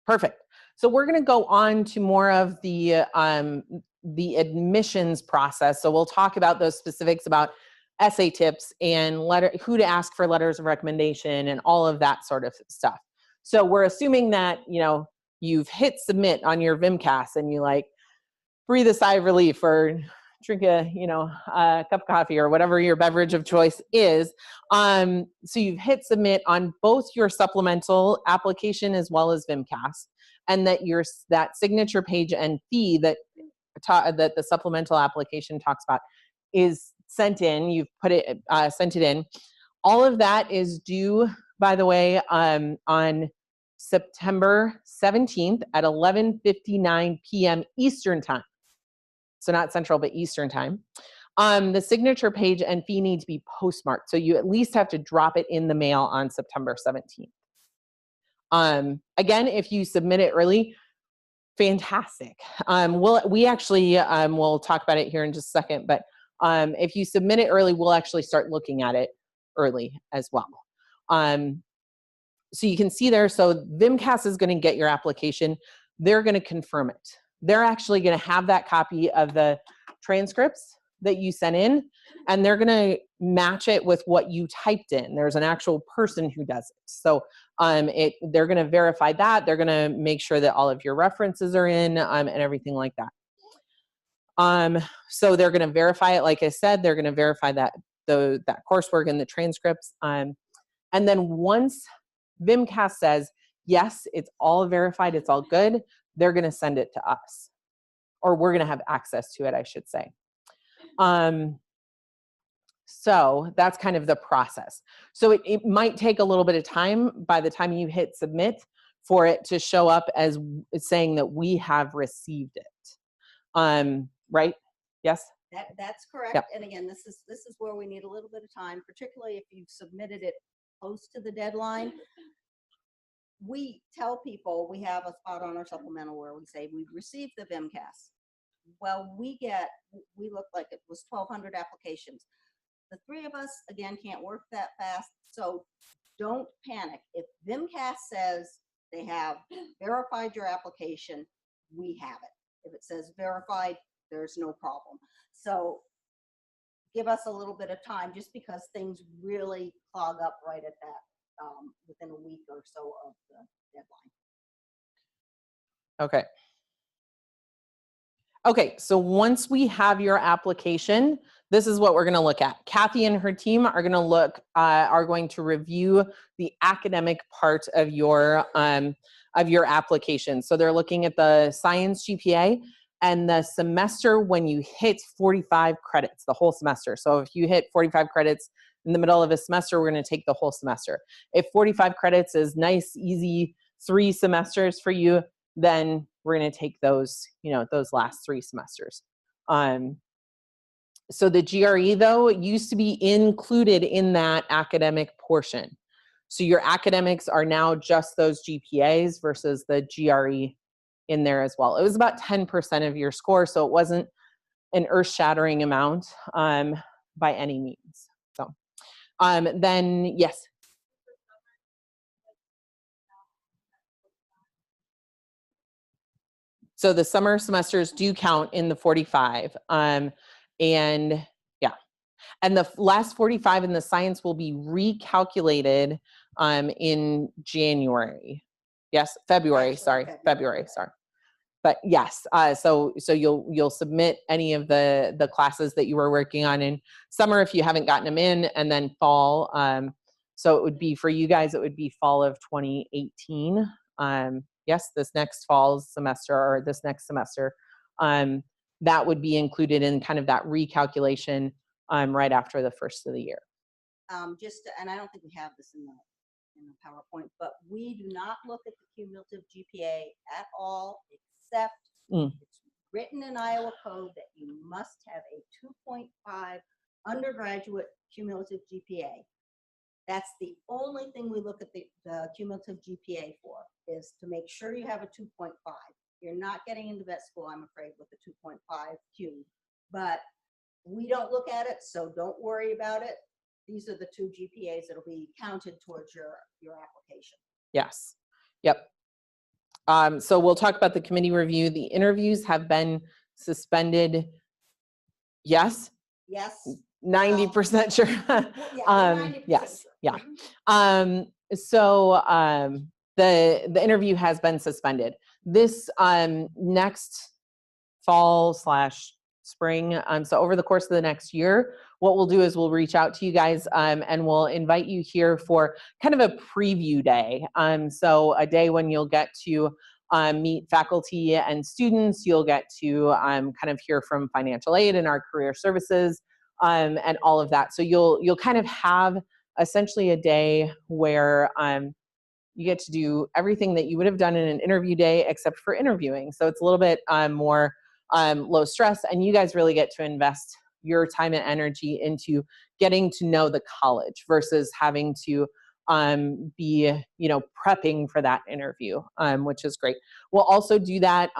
Perfect. So we're going to go on to more of the admissions process. So we'll talk about those specifics about essay tips and who to ask for letters of recommendation and all of that sort of stuff. So we're assuming that, you've hit submit on your VMCAS and you like breathe a sigh of relief or drink a cup of coffee or whatever your beverage of choice is. So you've hit submit on both your supplemental application as well as VMCAS, and that that signature page and fee that the supplemental application talks about is sent in. You've sent it in. All of that is due, by the way, on September 17th at 11:59 p.m. Eastern time. So not Central, but Eastern time. The signature page and fee need to be postmarked. So you at least have to drop it in the mail on September 17th. Again, if you submit it early, fantastic. We'll talk about it here in just a second, but if you submit it early, we'll actually start looking at it early as well. So you can see there, so VMCAS is going to get your application. They're going to confirm it. They're actually going to have that copy of the transcripts that you sent in, and they're going to match it with what you typed in. There's an actual person who does it. So they're going to verify that. They're going to make sure that all of your references are in and everything like that. So they're going to verify it. Like I said, they're going to verify that that coursework and the transcripts. And then once VMCAS says, yes, it's all verified, it's all good, they're going to send it to us, or we're going to have access to it, I should say. So that's kind of the process. So it might take a little bit of time by the time you hit submit for it to show up as saying that we have received it. Right? Yes? That's correct. Yep. And again, this is where we need a little bit of time, particularly if you've submitted it close to the deadline. We tell people we have a spot on our supplemental where we say we've received the VMCAS. Well, we look like it was 1,200 applications. The three of us, again, can't work that fast, so don't panic. If VMCAS says they have verified your application, we have it. If it says verified, there's no problem. So give us a little bit of time, just because things really clog up right at that, within a week or so of the deadline. Okay. Okay, so once we have your application, this is what we're going to look at. Kathy and her team are going to review the academic part of your application. So they're looking at the science GPA and the semester when you hit 45 credits, the whole semester. So if you hit 45 credits in the middle of a semester, we're going to take the whole semester. If 45 credits is nice, easy 3 semesters for you, then we're going to take those, those last 3 semesters. So the GRE, though, used to be included in that academic portion. So your academics are now just those GPAs versus the GRE in there as well. It was about 10% of your score, so it wasn't an earth-shattering amount by any means. So then, yes. So the summer semesters do count in the 45. And yeah, and the last 45 in the science will be recalculated in January. Yes, February, sorry, February, sorry. But yes, so you'll submit any of the classes that you were working on in summer if you haven't gotten them in, and then fall. So it would be, for you guys, it would be fall of 2018. Yes, this next fall semester, or this next semester, that would be included in kind of that recalculation right after the first of the year. And I don't think we have this in the PowerPoint, but we do not look at the cumulative GPA at all, except it's written in Iowa code that you must have a 2.5 undergraduate cumulative GPA. That's the only thing we look at the cumulative GPA for, is to make sure you have a 2.5. You're not getting into vet school, I'm afraid, with a 2.5 Q, but we don't look at it, so don't worry about it. These are the 2 GPAs that'll be counted towards your application. Yes. Yep. So we'll talk about the committee review. The interviews have been suspended. Yes? Yes. 90% sure. Yeah, we're 90% Yes, sure. yeah. The interview has been suspended. This next fall / spring, so over the course of the next year, what we'll do is we'll reach out to you guys and we'll invite you here for kind of a preview day. So a day when you'll get to meet faculty and students, you'll get to kind of hear from financial aid and our career services and all of that. So you'll kind of have essentially a day where you get to do everything that you would have done in an interview day except for interviewing. So it's a little bit more low stress, and you guys really get to invest your time and energy into getting to know the college versus having to be, prepping for that interview, which is great. We'll also do that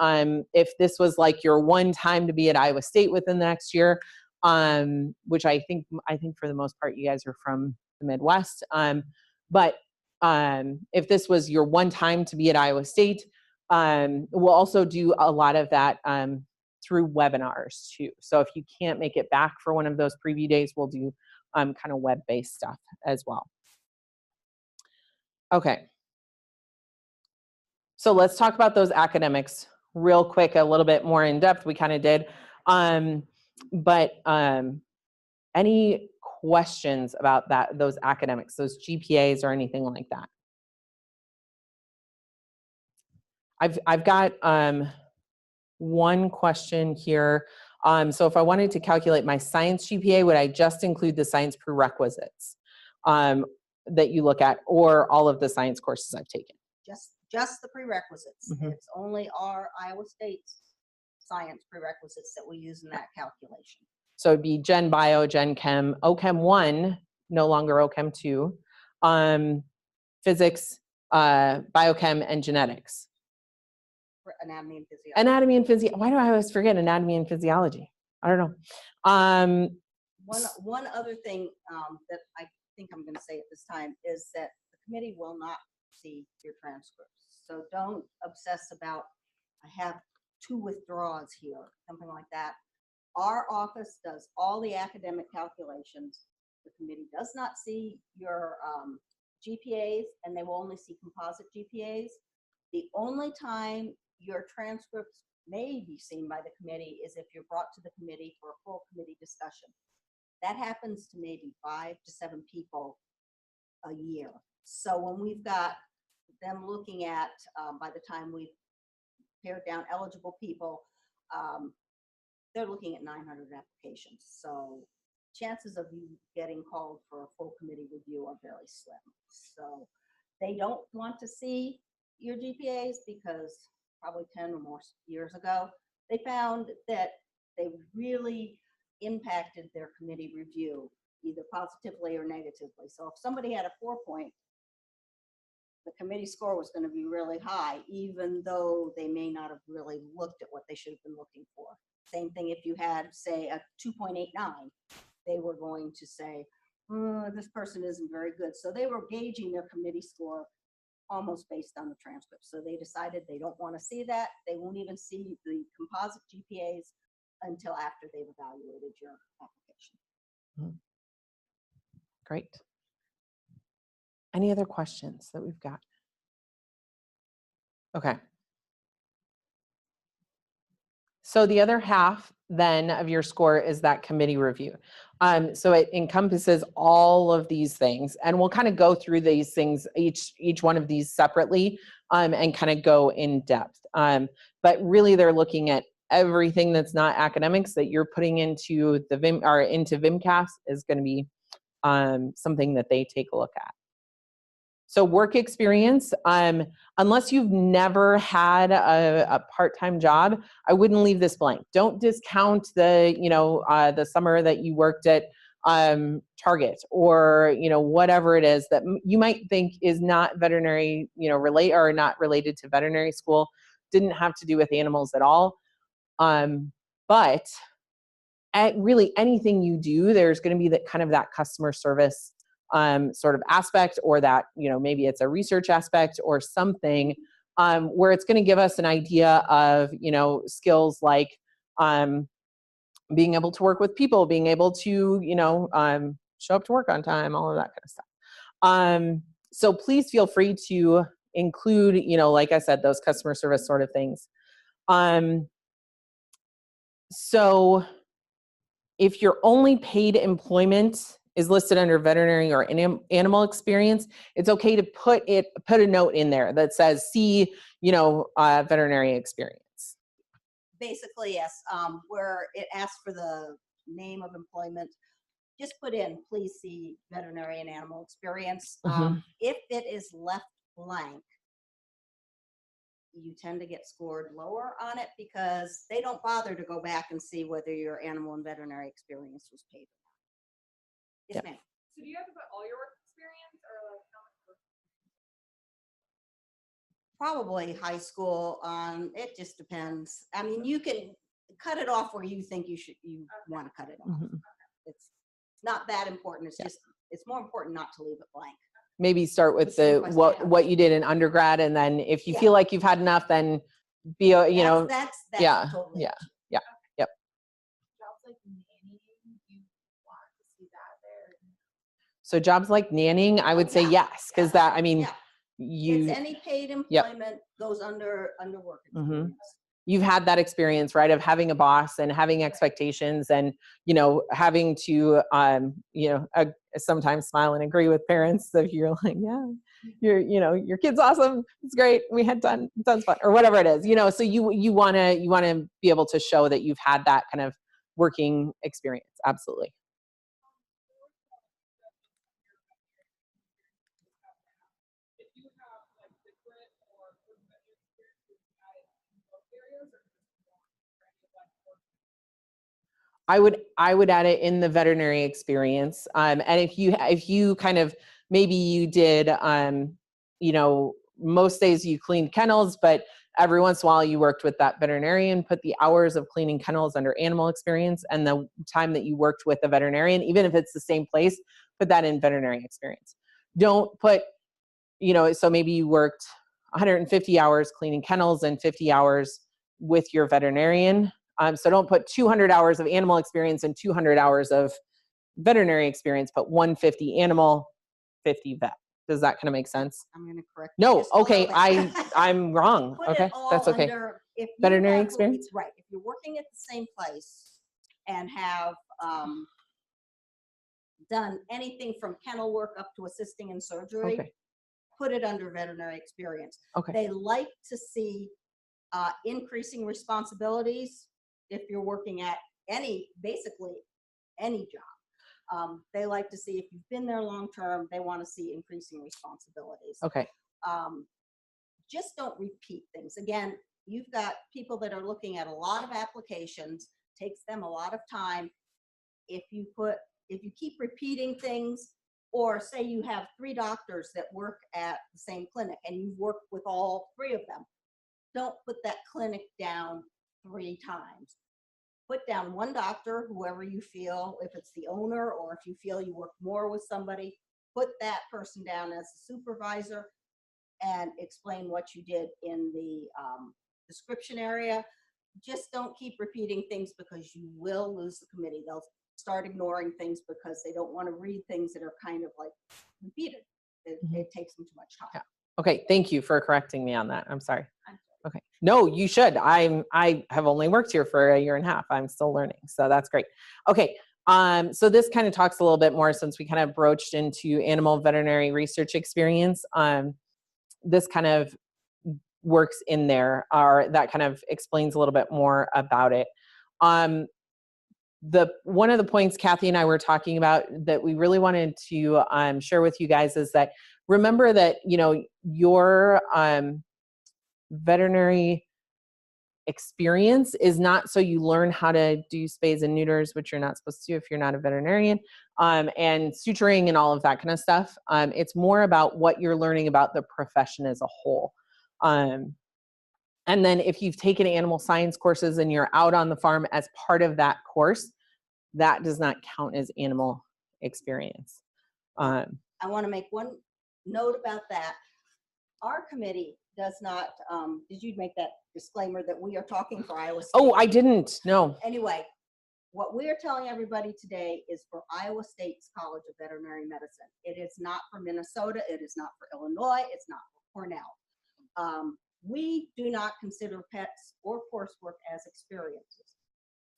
if this was like your one time to be at Iowa State within the next year, which I think for the most part you guys are from the Midwest, but if this was your one time to be at Iowa State, we'll also do a lot of that through webinars too. So if you can't make it back for one of those preview days, we'll do kind of web-based stuff as well. Okay. So let's talk about those academics real quick, a little bit more in depth. We kind of did. Any questions about those academics, those GPAs or anything like that? I've got one question here. So if I wanted to calculate my science GPA, would I just include the science prerequisites that you look at, or all of the science courses I've taken? Just the prerequisites. Mm-hmm. It's only our Iowa State's science prerequisites that we use in that calculation. So it'd be Gen Bio, Gen Chem, OChem 1, no longer OChem 2, physics, biochem, and genetics. Anatomy and physiology. Anatomy and physiology. Why do I always forget anatomy and physiology? I don't know. One other thing that I think I'm going to say at this time is that the committee will not see your transcripts. So don't obsess about, I have 2 withdrawals here, something like that. Our office does all the academic calculations. The committee does not see your GPAs, and they will only see composite GPAs. The only time your transcripts may be seen by the committee is if you're brought to the committee for a full committee discussion. That happens to maybe 5 to 7 people a year. So when we've got them looking at, by the time we've pared down eligible people, they're looking at 900 applications. So chances of you getting called for a full committee review are very slim. So they don't want to see your GPAs because probably 10 or more years ago, they found that they really impacted their committee review, either positively or negatively. So if somebody had a 4-point, the committee score was going to be really high, even though they may not have really looked at what they should have been looking for. Same thing if you had, say, a 2.89, they were going to say, this person isn't very good. So they were gauging their committee score almost based on the transcript. So they decided they don't want to see that. They won't even see the composite GPAs until after they've evaluated your application. Great. Any other questions that we've got? Okay. So the other half then of your score is that committee review. So it encompasses all of these things, and we'll kind of go through these things, each one of these separately, and kind of go in depth. But really, they're looking at everything that's not academics that you're putting into the Vim or into VimCast is going to be something that they take a look at. So work experience, unless you've never had a part-time job, I wouldn't leave this blank. Don't discount the summer that you worked at Target or whatever it is that you might think is not veterinary, not related to veterinary school, didn't have to do with animals at all. But at really anything you do, there's going to be that customer service sort of aspect, or that maybe it's a research aspect or something where it's going to give us an idea of, you know, skills like being able to work with people, being able to, you know, show up to work on time, all of that kind of stuff. So please feel free to include, you know, like I said, those customer service sort of things. So if your only paid employment is listed under veterinary or animal experience, it's okay to put a note in there that says, see, you know, veterinary experience. Basically, yes, where it asks for the name of employment, just put in, please see veterinary and animal experience. If it is left blank, you tend to get scored lower on it because they don't bother to go back and see whether your animal and veterinary experience was paid or not. Yes, Yep. ma'am. So do you have to put all your work experience or like how much work? Probably high school. It just depends. I mean, you can cut it off where you think you want to cut it off. It's not that important. It's just, it's more important not to leave it blank. Maybe start with what you did in undergrad, and then if you feel like you've had enough, then That's yeah, totally yeah, up to you. yeah, yep. Jobs like nannying, you want to see that there. So jobs like nannying, I would say yes, because that, I mean, It's any paid employment goes under work experience. You've had that experience, right, of having a boss and having expectations and, you know, having to, you know, sometimes smile and agree with parents if you're like, yeah, you know, your kid's awesome. It's great. We had tons fun, or whatever it is, you know, so you want to be able to show that you've had that kind of working experience. Absolutely. I would add it in the veterinary experience. And if you kind of, maybe you did, you know, most days you cleaned kennels, but every once in a while you worked with that veterinarian, put the hours of cleaning kennels under animal experience, and the time that you worked with a veterinarian, even if it's the same place, put that in veterinary experience. Don't put, you know, so maybe you worked 150 hours cleaning kennels and 50 hours with your veterinarian. So don't put 200 hours of animal experience and 200 hours of veterinary experience, but 150 animal, 50 vet. Does that kind of make sense? I'm going to correct. No, okay, I'm wrong. Okay, that's okay. Veterinary experience? Right. If you're working at the same place and have done anything from kennel work up to assisting in surgery, put it under veterinary experience. They like to see increasing responsibilities if you're working at basically any job. They like to see if you've been there long term, they want to see increasing responsibilities. Just don't repeat things. Again, you've got people that are looking at a lot of applications, takes them a lot of time. If you keep repeating things, or say you have 3 doctors that work at the same clinic and you've worked with all 3 of them, don't put that clinic down 3 times. Put down one doctor, whoever you feel, if it's the owner or if you feel you work more with somebody, put that person down as a supervisor and explain what you did in the description area. Just don't keep repeating things because you will lose the committee. They'll start ignoring things because they don't want to read things that are kind of like repeated. It takes them too much time. Okay, thank you for correcting me on that. I'm sorry. Okay. No, you should. I have only worked here for 1.5 years. I'm still learning. So that's great. Okay. So this kind of talks a little bit more, since we kind of broached into animal veterinary research experience. This kind of works in there, or that kind of explains a little bit more about it. One of the points Kathy and I were talking about that we really wanted to share with you guys is that, remember that, you know, your veterinary experience is not so you learn how to do spays and neuters, which you're not supposed to do if you're not a veterinarian, and suturing and all of that kind of stuff. It's more about what you're learning about the profession as a whole. And then if you've taken animal science courses and you're out on the farm as part of that course, that does not count as animal experience. I want to make one note about that. Our committee does not, did you make that disclaimer that we are talking for Iowa State? Oh, I didn't. No. Anyway, what we're telling everybody today is for Iowa State's College of Veterinary Medicine. It is not for Minnesota. It is not for Illinois. It's not for Cornell. We do not consider pets or coursework as experiences.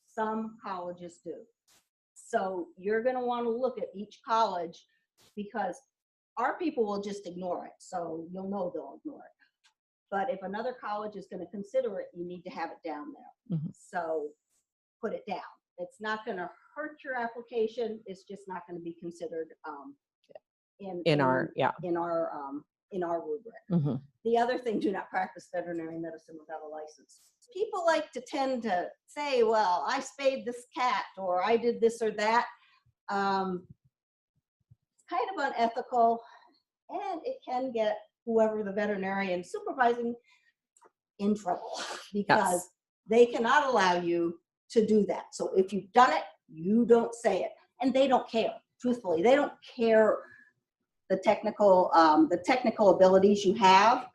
Some colleges do. So you're going to want to look at each college, because our people will just ignore it. So you'll know they'll ignore it. But if another college is going to consider it, you need to have it down there. Mhm. So put it down. It's not going to hurt your application. It's just not going to be considered in our rubric. Mhm. The other thing, do not practice veterinary medicine without a license. People like to tend to say, well, I spayed this cat, or I did this or that. It's kind of unethical, and it can get whoever the veterinarian supervising in trouble, because they cannot allow you to do that. So if you've done it, you don't say it. And they don't care. Truthfully, they don't care the technical abilities you have.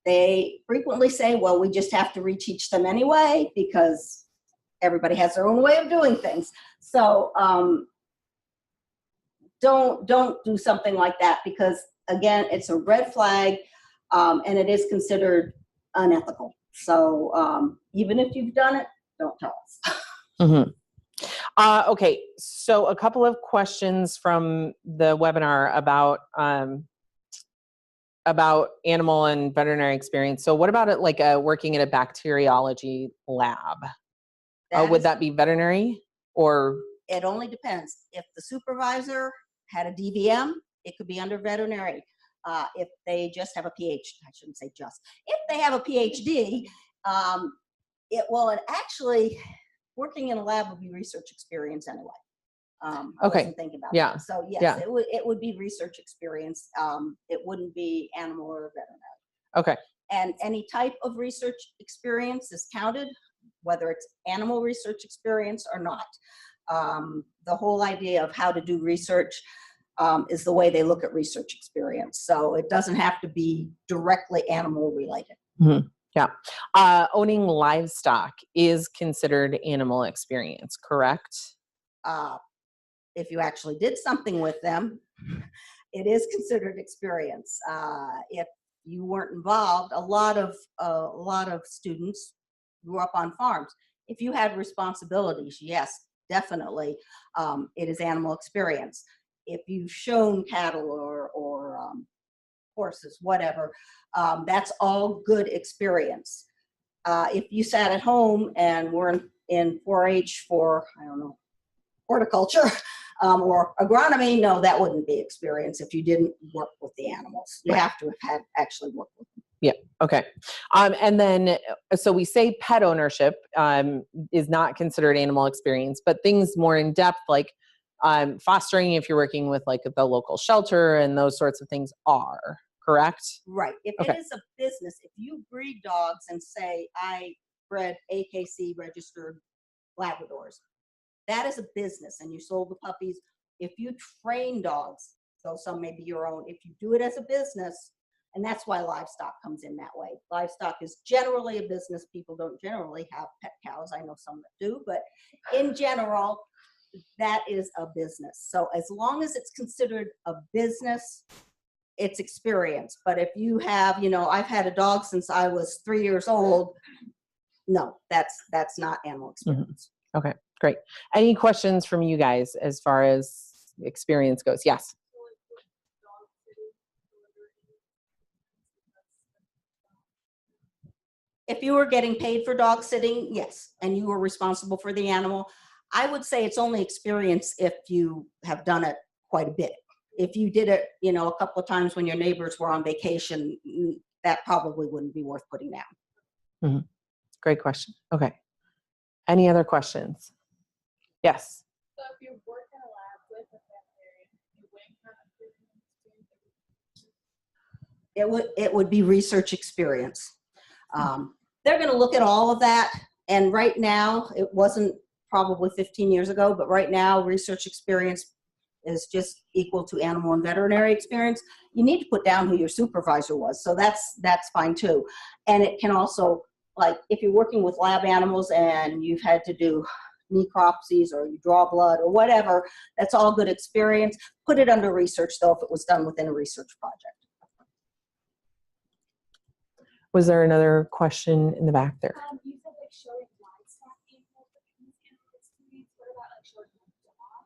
They frequently say, well, we just have to reteach them anyway, because everybody has their own way of doing things. So don't do something like that, because again, it's a red flag, and it is considered unethical. So even if you've done it, don't tell us. Mm-hmm. Okay, so a couple of questions from the webinar about animal and veterinary experience. So what about it, like working in a bacteriology lab? Would that be veterinary, or? It only depends. If the supervisor had a DVM, it could be under veterinary. If they just have a PhD, I shouldn't say just. If they have a PhD, actually, working in a lab would be research experience anyway. I wasn't thinking about that. So yes, it would be research experience. It wouldn't be animal or veterinary. Okay. And any type of research experience is counted, whether it's animal research experience or not. The whole idea of how to do research is the way they look at research experience. So it doesn't have to be directly animal related. Mm-hmm. Yeah. Owning livestock is considered animal experience, correct? If you actually did something with them, it is considered experience. If you weren't involved, a lot of students grew up on farms. If you had responsibilities, yes, definitely, it is animal experience. If you've shown cattle or horses, whatever, that's all good experience. If you sat at home and were in 4-H for, I don't know, horticulture or agronomy, no, that wouldn't be experience if you didn't work with the animals. You have to have actually worked with them. Yeah. Okay. And then, so we say pet ownership is not considered animal experience, but things more in depth, like fostering, if you're working with like the local shelter and those sorts of things, are correct? Right. If it is a business, if you breed dogs and say, I bred AKC registered Labradors, that is a business, and you sold the puppies. If you train dogs, so some may be your own, if you do it as a business, and that's why livestock comes in that way. Livestock is generally a business. People don't generally have pet cows. I know some that do, but in general, that is a business. So as long as it's considered a business, it's experience. But if you have, I've had a dog since I was 3 years old, no, that's not animal experience. Mm-hmm. Okay, great. Any questions from you guys as far as experience goes? Yes. If you were getting paid for dog sitting, yes, and you were responsible for the animal, I would say it's only experience if you have done it quite a bit. If you did it, a couple of times when your neighbors were on vacation, that probably wouldn't be worth putting down. Mm-hmm. Great question. Okay. Any other questions? Yes. So if you work in a lab with a veterinarian, you wouldn't have experience? It would be research experience. They're going to look at all of that. And right now, it wasn't probably 15 years ago, but right now, research experience is just equal to animal and veterinary experience, you need to put down who your supervisor was. So that's fine too. And it can also, like if you're working with lab animals and you've had to do necropsies or you draw blood or whatever, that's all good experience. Put it under research though if it was done within a research project. Was there another question in the back there? You said like showing livestock animals, but in this animal experience, what about like showing a dog?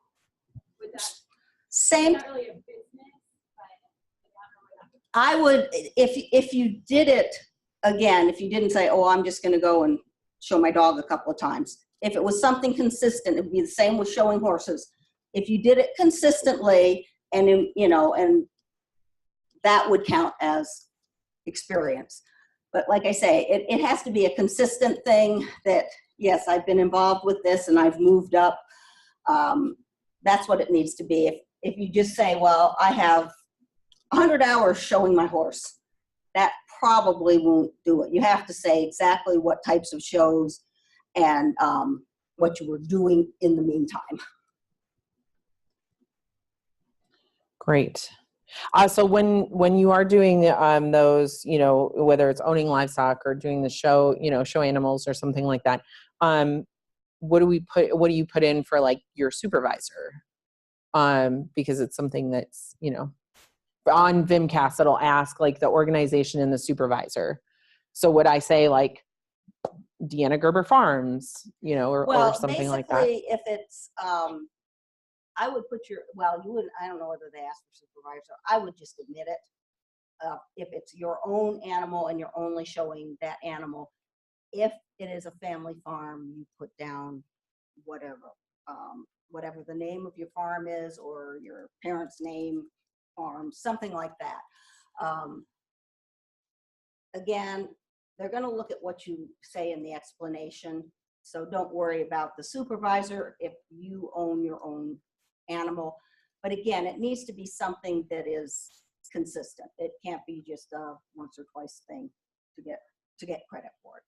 Would that, Same. not really a business, but I don't know where that would. I would, if you did it, again, if you didn't say, oh, I'm just going to go and show my dog a couple of times. If it was something consistent, it would be the same with showing horses. If you did it consistently and, you know, and that would count as experience. But like I say, it has to be a consistent thing that, yes, I've been involved with this and I've moved up. That's what it needs to be. If you just say, well, I have 100 hours showing my horse, that probably won't do it. You have to say exactly what types of shows and what you were doing in the meantime. Great. So when you are doing those, you know, whether it's owning livestock or doing the show, you know, show animals or something like that, what do you put in for like your supervisor? Because it's something that's, you know, on VMCAS, it'll ask like the organization and the supervisor. So would I say like Deanna Gerber Farms, you know, or something like that? Basically, if it's, I would put your, well, you wouldn't, I don't know whether they ask for supervisor. I would just admit it. If it's your own animal and you're only showing that animal, if it is a family farm, you put down whatever, whatever the name of your farm is or your parents' name, farm, something like that. Again, they're going to look at what you say in the explanation. So don't worry about the supervisor if you own your own animal. But again, it needs to be something that is consistent. It can't be just a once or twice thing to get credit for it.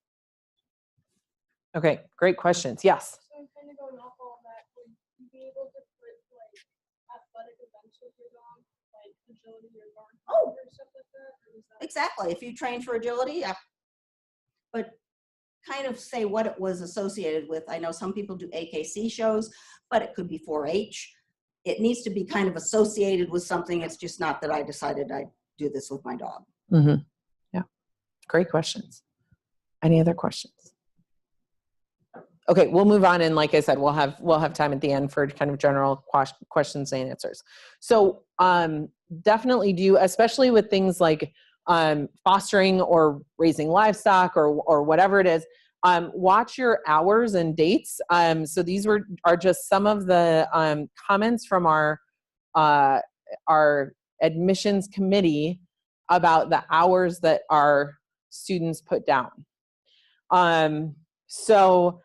Okay, great questions. Yes. So I'm kind of going off all that. Would you be able to put like athletic events with your dog, like agility or barn Oh, or stuff like that? Or is that exactly. If you train for agility, yeah. But kind of say what it was associated with. I know some people do AKC shows, but it could be 4-H. It needs to be kind of associated with something. It's just not that I decided I'd do this with my dog. Mm-hmm. Yeah, great questions. Any other questions? Okay, we'll move on, and like I said, we'll have time at the end for kind of general questions and answers. So definitely do, especially with things like fostering or raising livestock or whatever it is. Watch your hours and dates. So these are just some of the comments from our admissions committee about the hours that our students put down. So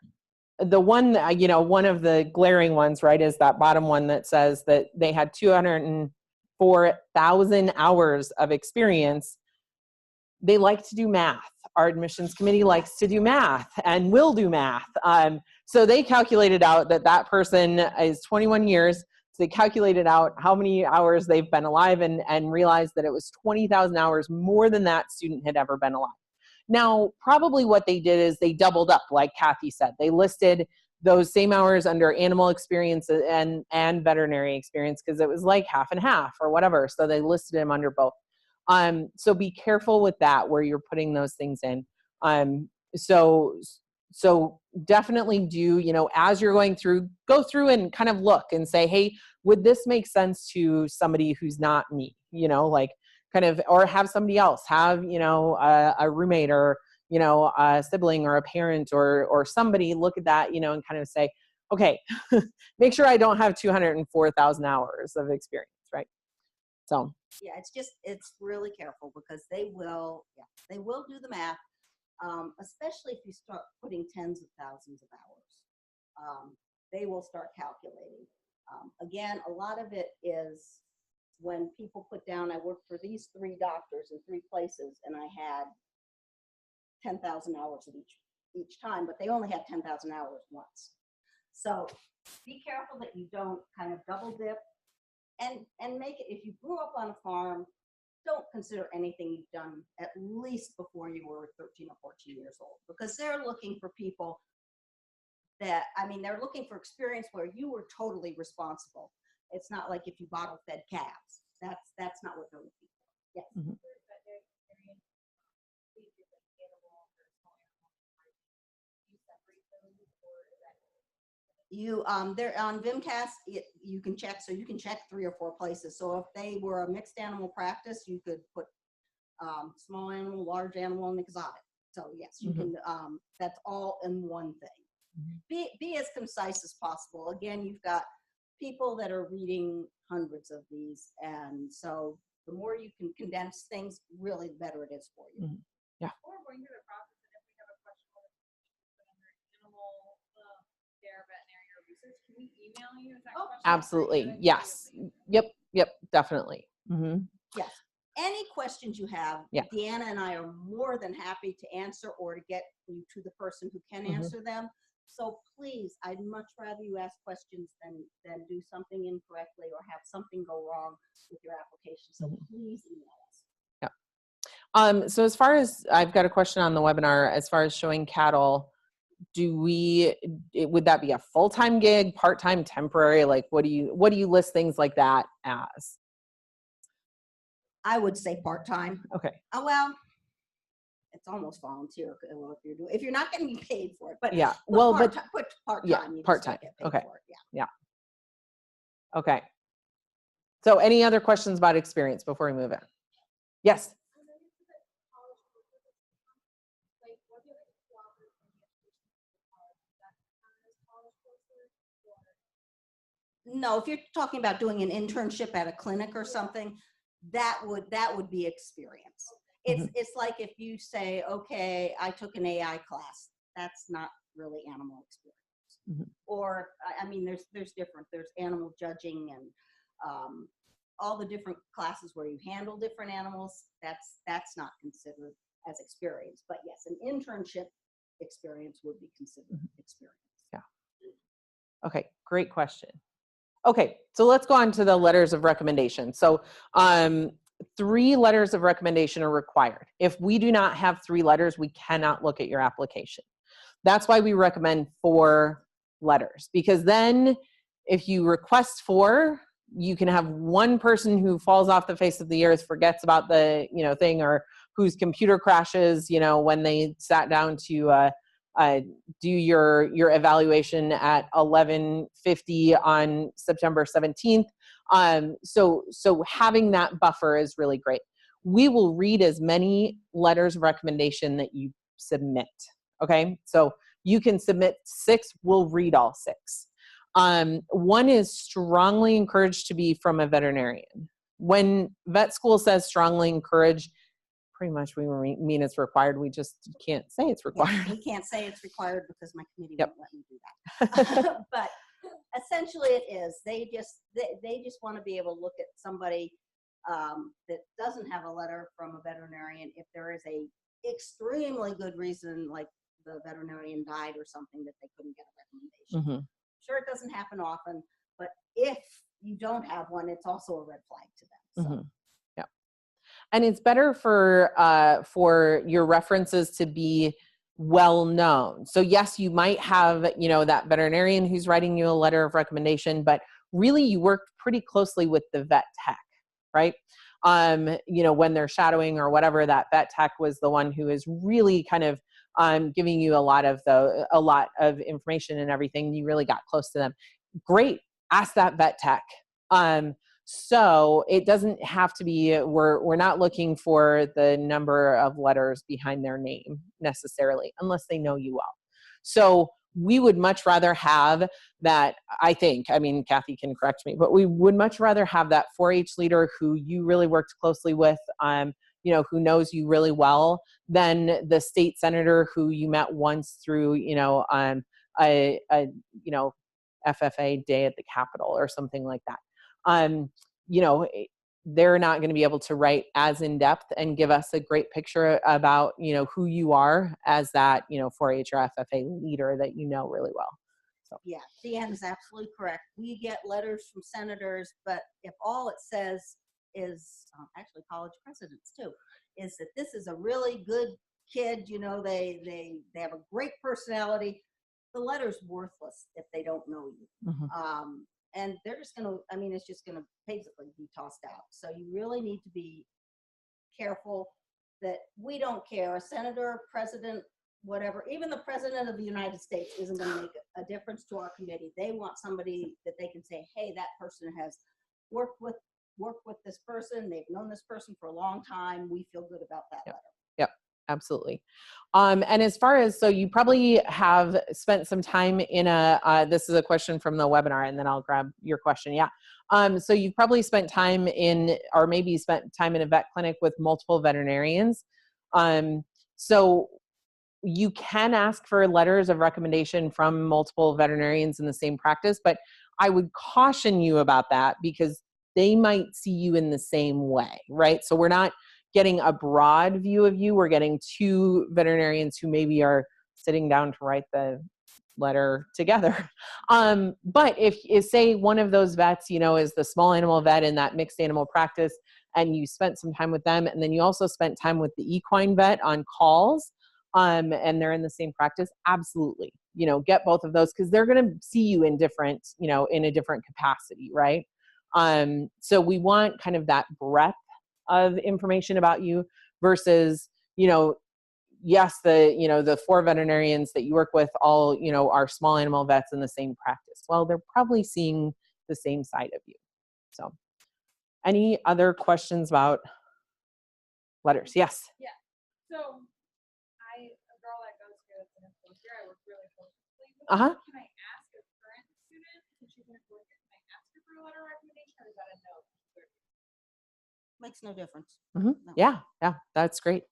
the one, you know, one of the glaring ones, right, is that bottom one that says that they had 204,000 hours of experience. They like to do math. Our admissions committee likes to do math and will do math. So they calculated out that person is 21 years. So they calculated out how many hours they've been alive and realized that it was 20,000 hours more than that student had ever been alive. Now, probably what they did is they doubled up, like Kathy said. They listed those same hours under animal experience and veterinary experience because it was like half and half or whatever. So they listed them under both. So be careful with that where you're putting those things in. So definitely do, you know, as you're going through, go through and kind of look and say, hey, would this make sense to somebody who's not me? You know, like kind of, or have somebody else, have, you know, a roommate or, you know, a sibling or a parent or somebody look at that, you know, and kind of say, okay, make sure I don't have 204,000 hours of experience, right? So. Yeah, it's really careful because they will do the math, especially if you start putting tens of thousands of hours. They will start calculating. Again, a lot of it is when people put down, I worked for these 3 doctors in 3 places, and I had 10,000 hours of each time, but they only had 10,000 hours once. So be careful that you don't kind of double dip and make it, if you grew up on a farm, don't consider anything you've done at least before you were 13 or 14 years old, because they're looking for people that, I mean, they're looking for experience where you were totally responsible. It's not like if you bottle fed calves. That's not what they're looking for. Yes. Mm-hmm. You they're on Vimcast, you can check, so you can check 3 or 4 places. So if they were a mixed animal practice, you could put small animal, large animal, and exotic. So yes, you can, that's all in one thing. Be as concise as possible. Again, you've got people that are reading hundreds of these, and so the more you can condense things, really the better it is for you. Yeah. Or going through the process, and if we have a question on animal care, veterinary, or research, can we email you? Is that question Absolutely. Yes. Yep. Definitely. Yes. Any questions you have, Deanna and I are more than happy to answer or to get you to the person who can answer them. So please, I'd much rather you ask questions than do something incorrectly or have something go wrong with your application. So please email us. So as far as, I've got a question on the webinar, as far as showing cattle, would that be a full-time gig, part-time, temporary? Like, what do you list things like that as? I would say part-time. Okay. Well, it's almost volunteer if you're not going to be paid for it. But yeah, put part-time. Yeah, part-time. Okay. For it. Yeah. Okay. So any other questions about experience before we move in? Yes. No, if you're talking about doing an internship at a clinic or something, that would be experience. It's like if you say, okay, I took an AI class. That's not really animal experience. Or I mean, there's animal judging and all the different classes where you handle different animals. That's not considered as experience. But yes, an internship experience would be considered experience. Yeah. Okay, great question. Okay, so let's go on to the letters of recommendation. So 3 letters of recommendation are required. If we do not have 3 letters, we cannot look at your application. That's why we recommend 4 letters, because then if you request 4, you can have one person who falls off the face of the earth, forgets about the thing, or whose computer crashes when they sat down to do your evaluation at 11:50 on September 17th. So having that buffer is really great. We will read as many letters of recommendation that you submit. Okay, so you can submit 6, we'll read all 6. One is strongly encouraged to be from a veterinarian. When vet school says strongly encouraged, pretty much we mean it's required. We just can't say it's required. Yeah, we can't say it's required because my committee won't let me do that. But essentially it is. They just want to be able to look at somebody that doesn't have a letter from a veterinarian if there is a extremely good reason, like the veterinarian died or something, that they couldn't get a recommendation. Sure, it doesn't happen often, but if you don't have one, it's also a red flag to them. So. And it's better for your references to be well known. So yes, you might have, that veterinarian who's writing you a letter of recommendation, but really you worked pretty closely with the vet tech, right? When they're shadowing or whatever, that vet tech was the one who is really kind of giving you a lot of information and everything. You really got close to them. Great. Ask that vet tech. So it doesn't have to be, we're not looking for the number of letters behind their name necessarily, unless they know you well. So we would much rather have that, Kathy can correct me, but we would much rather have that 4-H leader who you really worked closely with, who knows you really well, than the state senator who you met once through, a FFA day at the Capitol or something like that. They're not going to be able to write as in depth and give us a great picture about, who you are as that, 4-H or FFA leader that you know really well. Yeah, Deanne is absolutely correct. We get letters from senators, but if all it says is, actually college presidents too, is that this is a really good kid, you know, they have a great personality, the letter's worthless if they don't know you. And they're just gonna, I mean, it's just gonna basically be tossed out. So you really need to be careful that we don't care. A senator, president, whatever, even the president of the United States isn't going to make a difference to our committee. They want somebody that they can say, hey, that person has worked with this person. They've known this person for a long time. We feel good about that letter. Yep, absolutely. And as far as, so you probably have spent some time in this is a question from the webinar, and then I'll grab your question. Yeah. So you've probably spent time in, or maybe you spent time in a vet clinic with multiple veterinarians. So you can ask for letters of recommendation from multiple veterinarians in the same practice, but I would caution you about that because they might see you in the same way, right? So we're not getting a broad view of you. We're getting two veterinarians who maybe are sitting down to write the letter together. But if say one of those vets, you know, is the small animal vet in that mixed animal practice, and you spent some time with them, and then you also spent time with the equine vet on calls, and they're in the same practice, absolutely, you know, get both of those because they're going to see you in different, you know, in a different capacity, right? So we want kind of that breadth of information about you versus, you know, yes, the 4 veterinarians that you work with all, you know, are small animal vets in the same practice. Well, they're probably seeing the same side of you. So any other questions about letters? Yes. Yeah. So a girl that goes here that's in a first year, I work really closely with her. Can I ask a current student, since she's in a first year, can I ask her for a letter of recommendation, or is that a no? Makes no difference. No. No. Yeah, that's great.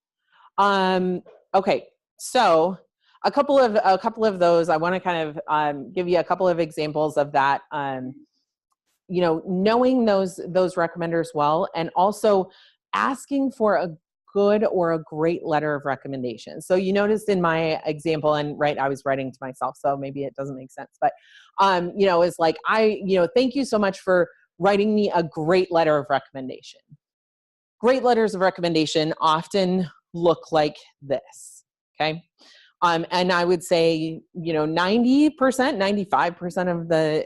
Okay, so a couple of those, I want to kind of give you a couple of examples of that. You know, knowing those recommenders well, and also asking for a good or a great letter of recommendation. So you noticed in my example, and right, I was writing to myself, so maybe it doesn't make sense, but you know, it's like, thank you so much for writing me a great letter of recommendation. Great letters of recommendation often look like this, okay? And I would say, you know, 90%, 95% of the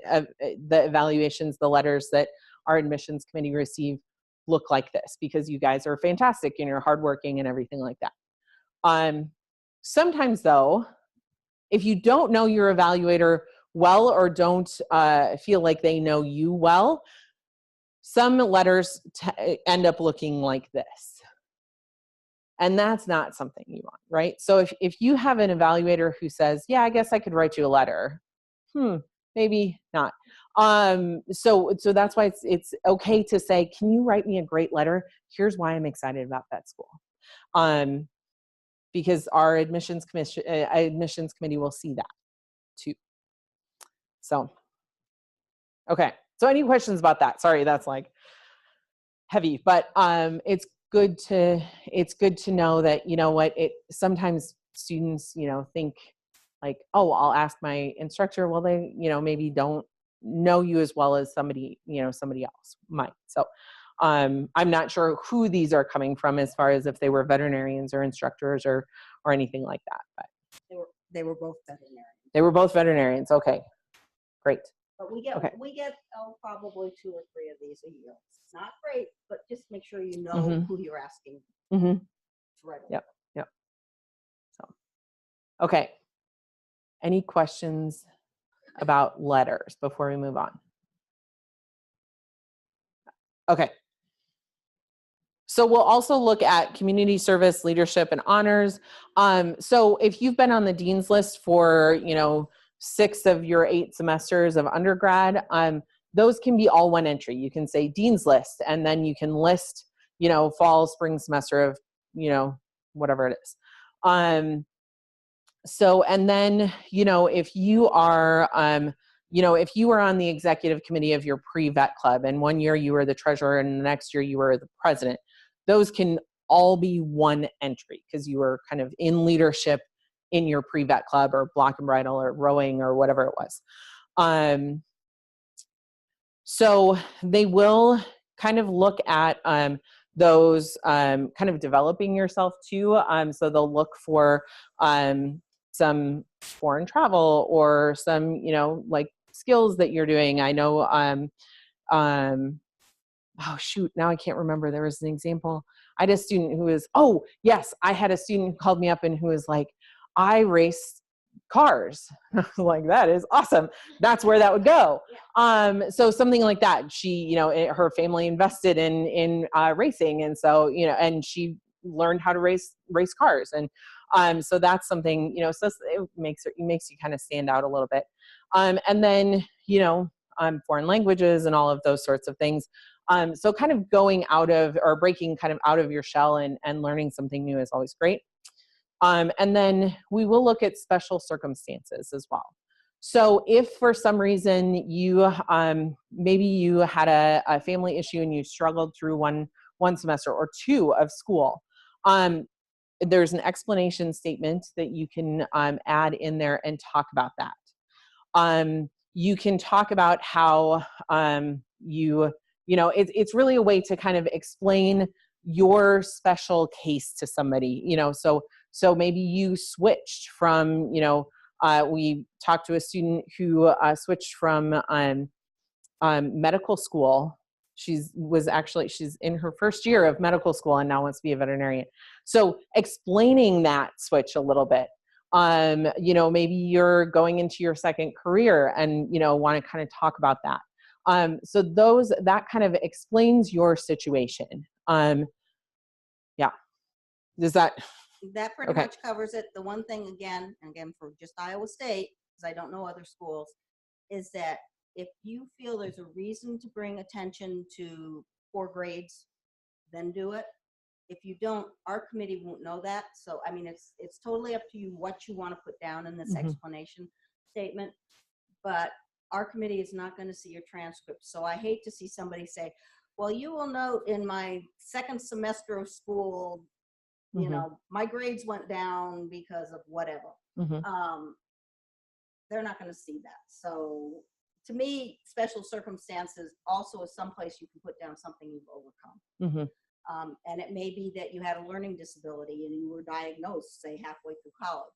evaluations, the letters that our admissions committee receive look like this because you guys are fantastic and you're hardworking and everything like that. Sometimes though, if you don't know your evaluator well or don't feel like they know you well, some letters end up looking like this. And that's not something you want, right? So if you have an evaluator who says, yeah, I guess I could write you a letter, maybe not. So that's why it's okay to say, can you write me a great letter? Here's why I'm excited about that school. Because our admissions committee will see that too. So, okay. So any questions about that? Sorry, that's like heavy, but it's good to know that, you know what, sometimes students, you know, think like, oh, I'll ask my instructor. Well, they, you know, maybe don't know you as well as somebody else might. So I'm not sure who these are coming from as far as if they were veterinarians or instructors or anything like that, but they were both veterinarians. They were both veterinarians. Okay, great. But we get probably 2 or 3 of these a year. It's not great, but just make sure you know who you're asking. Right. Yep. So, okay. Any questions about letters before we move on? Okay. So we'll also look at community service, leadership, and honors. So if you've been on the dean's list for, you know, 6 of your 8 semesters of undergrad, those can be all one entry. You can say dean's list, and then you can list, you know, fall, spring semester of, you know, whatever it is. So, and then, you know, if you are, if you were on the executive committee of your pre-vet club, and one year you were the treasurer and the next year you were the president, those can all be one entry because you were kind of in leadership in your pre-vet club or block and bridle or rowing or whatever it was. So they will kind of look at those kind of developing yourself too. So they'll look for some foreign travel or some, you know, like skills that you're doing. I know, oh shoot, now I can't remember. There was an example. I had a student who was, oh yes, I had a student who called me up and who was like, I race cars. Like, that is awesome. That's where that would go. So something like that. She, you know, her family invested in racing, and so, you know, and she learned how to race cars, and so that's something, you know, so it makes you kind of stand out a little bit. And then, you know, foreign languages and all of those sorts of things. So kind of going out of, or breaking kind of out of your shell and learning something new is always great. And then we will look at special circumstances as well. So if for some reason you, maybe you had a family issue and you struggled through one semester or two of school, there's an explanation statement that you can add in there and talk about that. You can talk about how you know, it's really a way to kind of explain your special case to somebody, you know, so maybe you switched from, you know, we talked to a student who switched from medical school. She's in her first year of medical school and now wants to be a veterinarian. So explaining that switch a little bit. You know, maybe you're going into your second career and, you know, want to kind of talk about that. So that kind of explains your situation. Yeah. Does that pretty okay. much covers it. The one thing, again for just Iowa State, because I don't know other schools, is that if you feel there's a reason to bring attention to poor grades, then do it. If you don't, our committee won't know that. So, I mean, it's totally up to you what you want to put down in this explanation statement, but our committee is not going to see your transcript. So I hate to see somebody say, well, you will note in my second semester of school, you know, my grades went down because of whatever. They're not going to see that. So to me, special circumstances also is someplace you can put down something you've overcome. And it may be that you had a learning disability and you were diagnosed, say, halfway through college.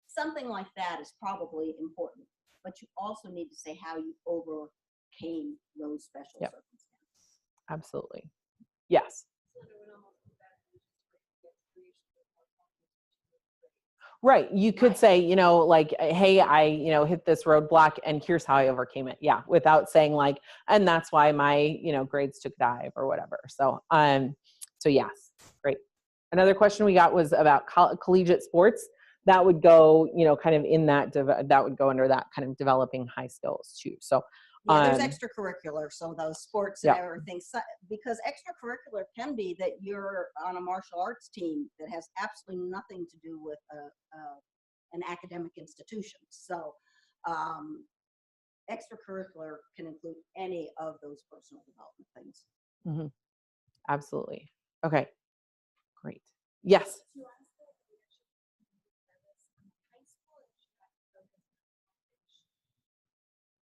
Something like that is probably important. But you also need to say how you overcame those special circumstances. Absolutely. Yes. Right. You could say, you know, like, hey, I, you know, hit this roadblock and here's how I overcame it. Yeah. Without saying like, and that's why my, you know, grades took a dive or whatever. So, so yes, great. Another question we got was about collegiate sports. That would go, you know, kind of in that, that would go under that kind of developing high skills too. So, yeah, there's extracurricular, so those sports and everything. So, because extracurricular can be that you're on a martial arts team that has absolutely nothing to do with an academic institution. So, extracurricular can include any of those personal development things. Absolutely. Okay, great. Yes.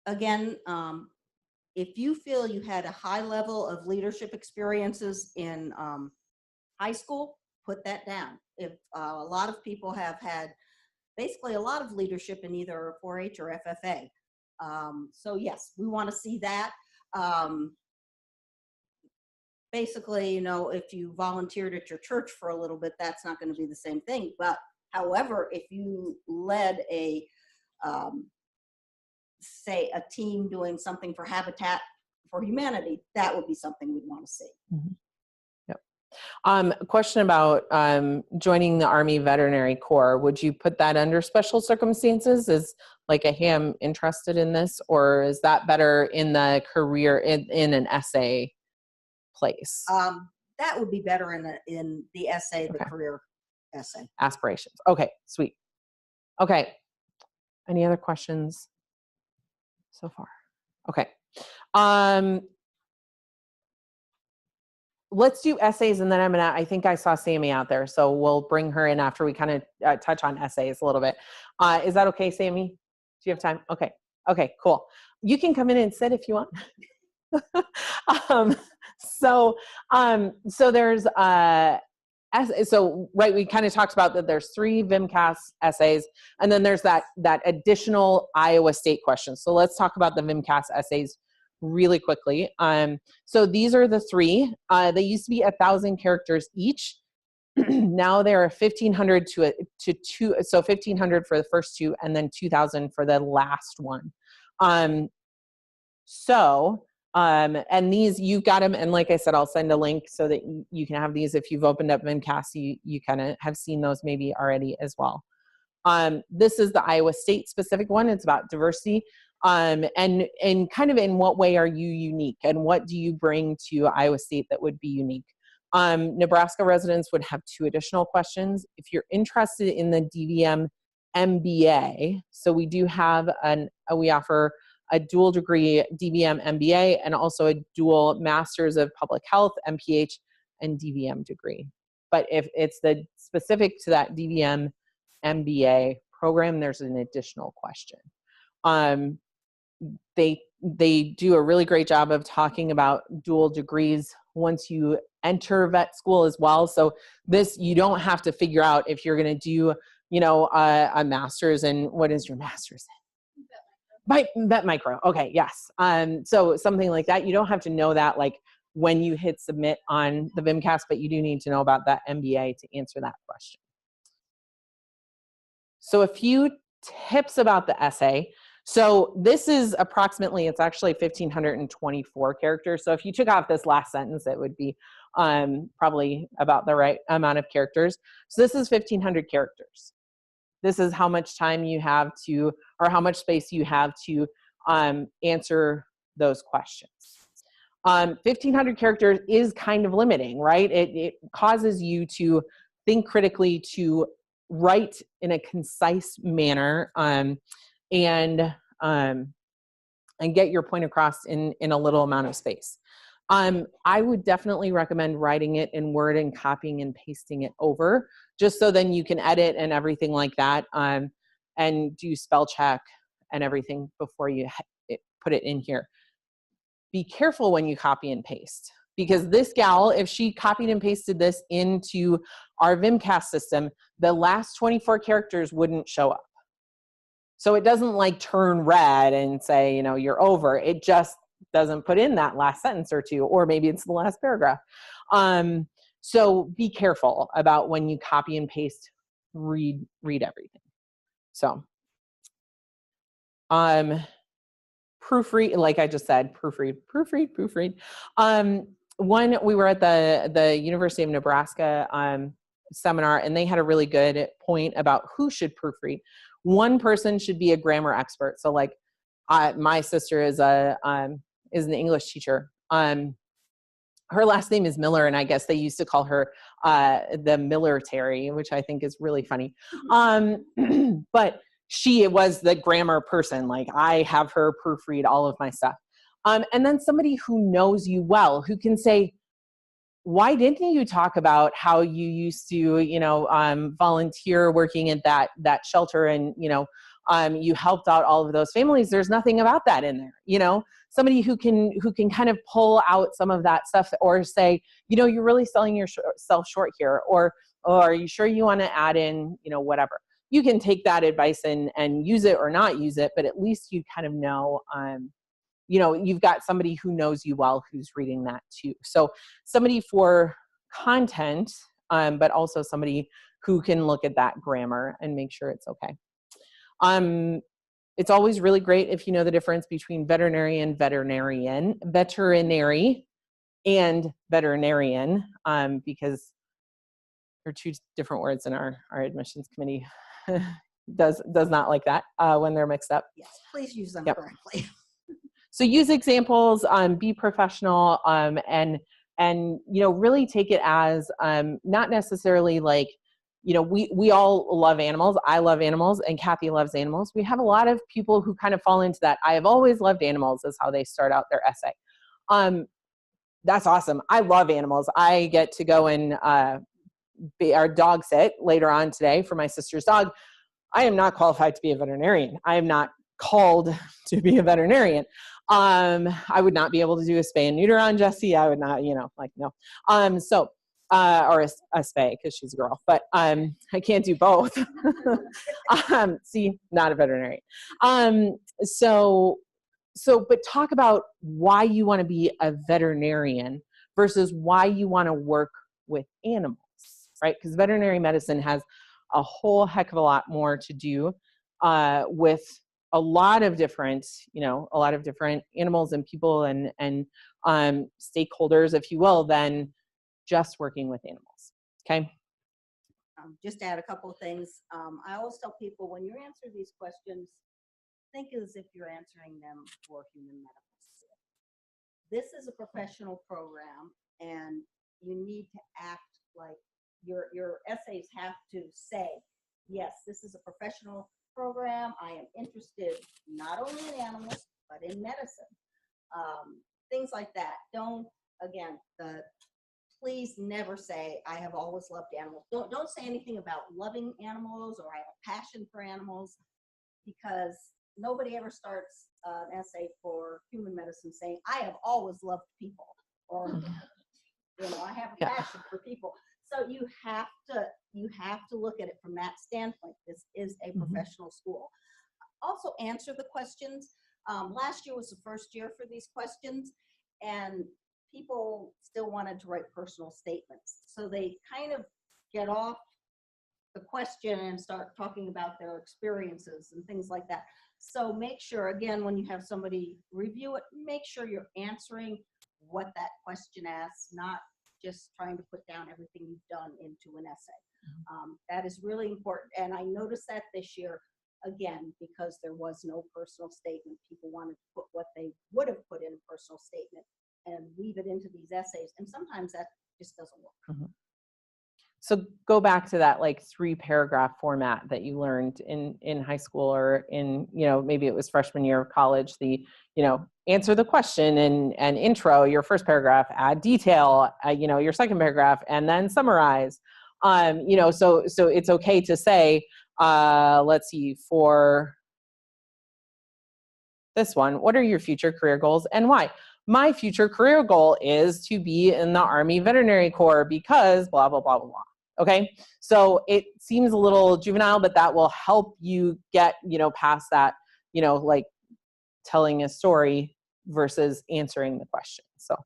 Again, if you feel you had a high level of leadership experiences in high school, put that down. If a lot of people have had basically a lot of leadership in either 4-H or FFA. So yes, we want to see that. Basically, you know, if you volunteered at your church for a little bit, that's not going to be the same thing. But however, if you led a say a team doing something for Habitat for Humanity, that would be something we'd want to see. Yep. A question about joining the Army Veterinary Corps. Would you put that under special circumstances? Is like a, hey, I'm interested in this, or is that better in the career in an essay place? That would be better in the essay, the career essay. Aspirations. Okay, sweet. Okay. Any other questions so far? Okay. let's do essays, and then I think I saw Sammy out there, so we'll bring her in after we kind of touch on essays a little bit. Is that okay, Sammy? Do you have time? Okay. Okay, cool. You can come in and sit if you want. So there's, right, we kind of talked about that there's 3 VMCAS essays, and then there's that additional Iowa State question. So let's talk about the VMCAS essays really quickly. So these are the 3. They used to be 1,000 characters each. Now they're 1,500 to 2, so 1,500 for the first 2, and then 2,000 for the last one. And these, you've got them, and like I said, I'll send a link so that you can have these. If you've opened up VMCAS, you kind of have seen those maybe already as well. This is the Iowa State specific one. It's about diversity. And kind of in what way are you unique, and what do you bring to Iowa State that would be unique? Nebraska residents would have 2 additional questions. If you're interested in the DVM MBA, so we do have we offer a dual degree DVM MBA and also a dual Masters of Public Health, MPH, and DVM degree. But if it's the specific to that DVM MBA program, there's an additional question. They do a really great job of talking about dual degrees once you enter vet school as well. So this, you don't have to figure out if you're going to do, a master's in, what is your master's in? Vet micro. Okay. Yes. So something like that, you don't have to know that like when you hit submit on the VMCAS, but you do need to know about that MBA to answer that question. So a few tips about the essay. So this is approximately, it's actually 1,524 characters. So if you took off this last sentence, it would be probably about the right amount of characters. So this is 1,500 characters. This is how much time you have to, or how much space you have to answer those questions. 1,500 characters is kind of limiting, right? It causes you to think critically, to write in a concise manner, and get your point across in a little amount of space. I would definitely recommend writing it in Word and copying and pasting it over, just so then you can edit and everything like that, and do spell check and everything before you put it in here. Be careful when you copy and paste, because this gal, if she copied and pasted this into our VMCAS system, the last 24 characters wouldn't show up. So it doesn't like turn red and say, you're over. It just doesn't put in that last sentence or 2, or maybe it's the last paragraph. So be careful about when you copy and paste, read everything. So, proofread, like I just said, proofread. We were at the University of Nebraska seminar, and they had a really good point about who should proofread. One person should be a grammar expert. So like my sister is an English teacher. Her last name is Miller, and I guess they used to call her the military, which I think is really funny. But she was the grammar person. Like I have her proofread all of my stuff. And then somebody who knows you well, who can say, why didn't you talk about how you used to, volunteer working at that shelter, and, you helped out all of those families? There's nothing about that in there, somebody who can kind of pull out some of that stuff, or say, you're really selling yourself short here, or are you sure you want to add in, whatever. You can take that advice and use it or not use it, but at least you kind of know, you've got somebody who knows you well who's reading that too. So somebody for content, but also somebody who can look at that grammar and make sure it's okay. It's always really great if you know the difference between veterinary and veterinary, because they're 2 different words, and our admissions committee does not like that when they're mixed up. Yes, please use them correctly. So use examples, be professional, and really take it as not necessarily like, we all love animals. I love animals, and Kathy loves animals. We have a lot of people who kind of fall into that. I have always loved animals is how they start out their essay. That's awesome. I love animals. I get to go and be our dog sit later on today for my sister's dog. I am not qualified to be a veterinarian. I am not called to be a veterinarian. I would not be able to do a spay and neuter on Jessie. I would not, no. Or a spay because she's a girl, but I can't do both. See, not a veterinarian. But talk about why you want to be a veterinarian versus why you want to work with animals, right? Because veterinary medicine has a whole heck of a lot more to do with a lot of different animals and people and stakeholders, if you will, than just working with animals. Okay. Just to add a couple of things. I always tell people when you answer these questions, think as if you're answering them for human medical school. This is a professional program, and you need to act like your essays have to say, yes, this is a professional program. I am interested not only in animals, but in medicine. Things like that. Please never say, I have always loved animals. Don't say anything about loving animals or I have a passion for animals, because nobody ever starts an essay for human medicine saying, I have always loved people, or I have a passion for people. So you have to look at it from that standpoint. This is a professional school. Also answer the questions. Last year was the first year for these questions, and people still wanted to write personal statements. So they kind of get off the question and start talking about their experiences and things like that. So make sure, again, when you have somebody review it, make sure you're answering what that question asks, not just trying to put down everything you've done into an essay. That is really important. And I noticed that this year, again, because there was no personal statement. People wanted to put what they would have put in a personal statement and weave it into these essays. And sometimes that just doesn't work. So go back to that like 3-paragraph format that you learned in high school, or in, maybe it was freshman year of college, answer the question and intro, your first paragraph, add detail, your second paragraph, and then summarize. So it's okay to say, let's see, for this one, what are your future career goals and why? My future career goal is to be in the Army Veterinary Corps because blah, blah, blah, blah, blah. Okay. So it seems a little juvenile, but that will help you get, past that, like telling a story versus answering the question. So,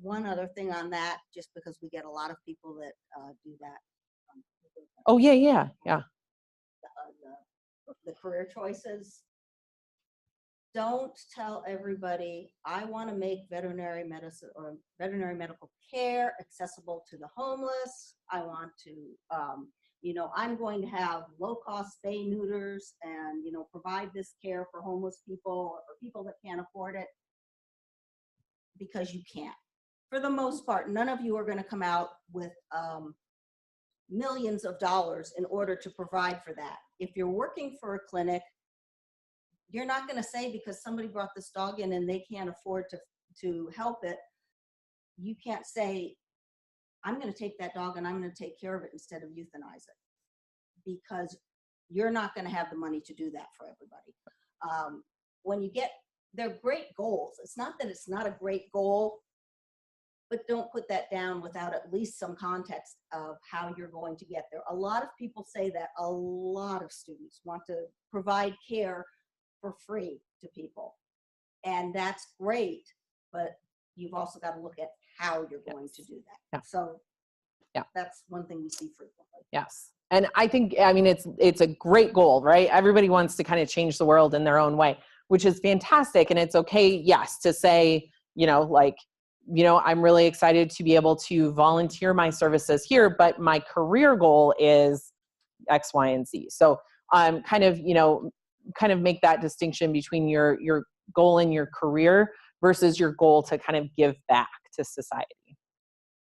one other thing on that, just because we get a lot of people that do that. Oh yeah. The career choices. Don't tell everybody, I want to make veterinary medicine or veterinary medical care accessible to the homeless. I want to, I'm going to have low-cost spay neuters and, provide this care for homeless people or for people that can't afford it, because you can't. For the most part, none of you are going to come out with millions of dollars in order to provide for that. If you're working for a clinic, you're not going to say, because somebody brought this dog in and they can't afford to help it, you can't say, I'm going to take that dog and I'm going to take care of it instead of euthanize it, because you're not going to have the money to do that for everybody. They're great goals. It's not that it's not a great goal, but don't put that down without at least some context of how you're going to get there. A lot of people say that. A lot of students want to provide care for free to people, and that's great, but you've also got to look at how you're going to do that. So that's one thing we see frequently. Yes. And I think, it's a great goal, right? Everybody wants to kind of change the world in their own way, which is fantastic. And it's okay, yes, to say, I'm really excited to be able to volunteer my services here, but my career goal is X, Y, and Z. So kind of make that distinction between your goal in your career versus your goal to kind of give back to society.